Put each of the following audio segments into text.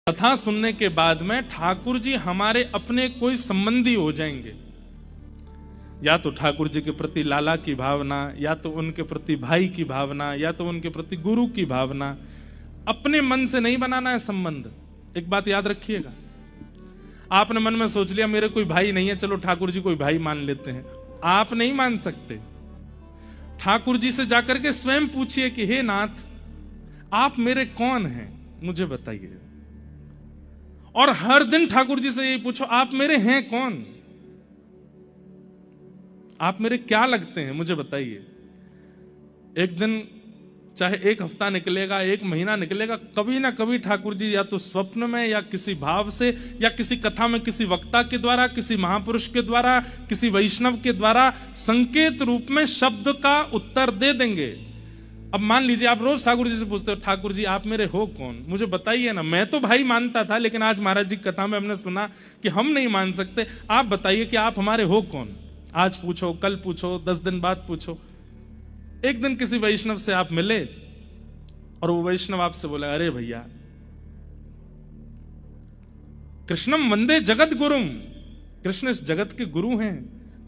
कथा सुनने के बाद में ठाकुर जी हमारे अपने कोई संबंधी हो जाएंगे, या तो ठाकुर जी के प्रति लाला की भावना, या तो उनके प्रति भाई की भावना, या तो उनके प्रति गुरु की भावना। अपने मन से नहीं बनाना है संबंध। एक बात याद रखिएगा, आपने मन में सोच लिया मेरे कोई भाई नहीं है, चलो ठाकुर जी कोई भाई मान लेते हैं, आप नहीं मान सकते। ठाकुर जी से जाकर के स्वयं पूछिए कि हे नाथ, आप मेरे कौन हैं, मुझे बताइए। और हर दिन ठाकुर जी से यही पूछो, आप मेरे हैं कौन, आप मेरे क्या लगते हैं, मुझे बताइए। एक दिन चाहे एक हफ्ता निकलेगा, एक महीना निकलेगा, कभी ना कभी ठाकुर जी या तो स्वप्न में या किसी भाव से या किसी कथा में किसी वक्ता के द्वारा, किसी महापुरुष के द्वारा, किसी वैष्णव के द्वारा संकेत रूप में शब्द का उत्तर दे देंगे। अब मान लीजिए आप रोज ठाकुर जी से पूछते हो, ठाकुर जी आप मेरे हो कौन, मुझे बताइए ना। मैं तो भाई मानता था, लेकिन आज महाराज जी की कथा में हमने सुना कि हम नहीं मान सकते। आप बताइए कि आप हमारे हो कौन। आज पूछो, कल पूछो, 10 दिन बाद पूछो। एक दिन किसी वैष्णव से आप मिले और वो वैष्णव आपसे बोला, अरे भैया कृष्णम वंदे जगत गुरुम, कृष्ण इस जगत के गुरु हैं,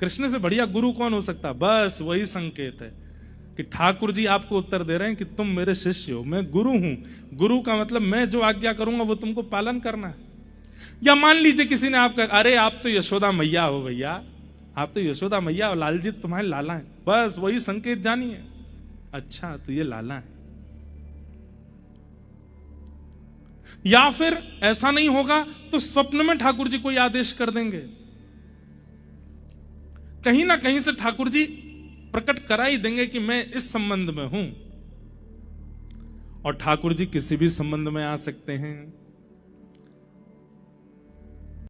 कृष्ण से बढ़िया गुरु कौन हो सकता। बस वही संकेत है कि ठाकुर जी आपको उत्तर दे रहे हैं कि तुम मेरे शिष्य हो, मैं गुरु हूं। गुरु का मतलब मैं जो आज्ञा करूंगा वो तुमको पालन करना है। या मान लीजिए किसी ने आपका, अरे आप तो यशोदा मैया हो भैया, आप तो यशोदा मैया और लाल जी तुम्हारे लाला हैं। बस वही संकेत जानिए, अच्छा तो ये लाला है। या फिर ऐसा नहीं होगा तो स्वप्न में ठाकुर जी कोई आदेश कर देंगे। कहीं ना कहीं से ठाकुर जी प्रकट करा ही देंगे कि मैं इस संबंध में हूं। और ठाकुर जी किसी भी संबंध में आ सकते हैं।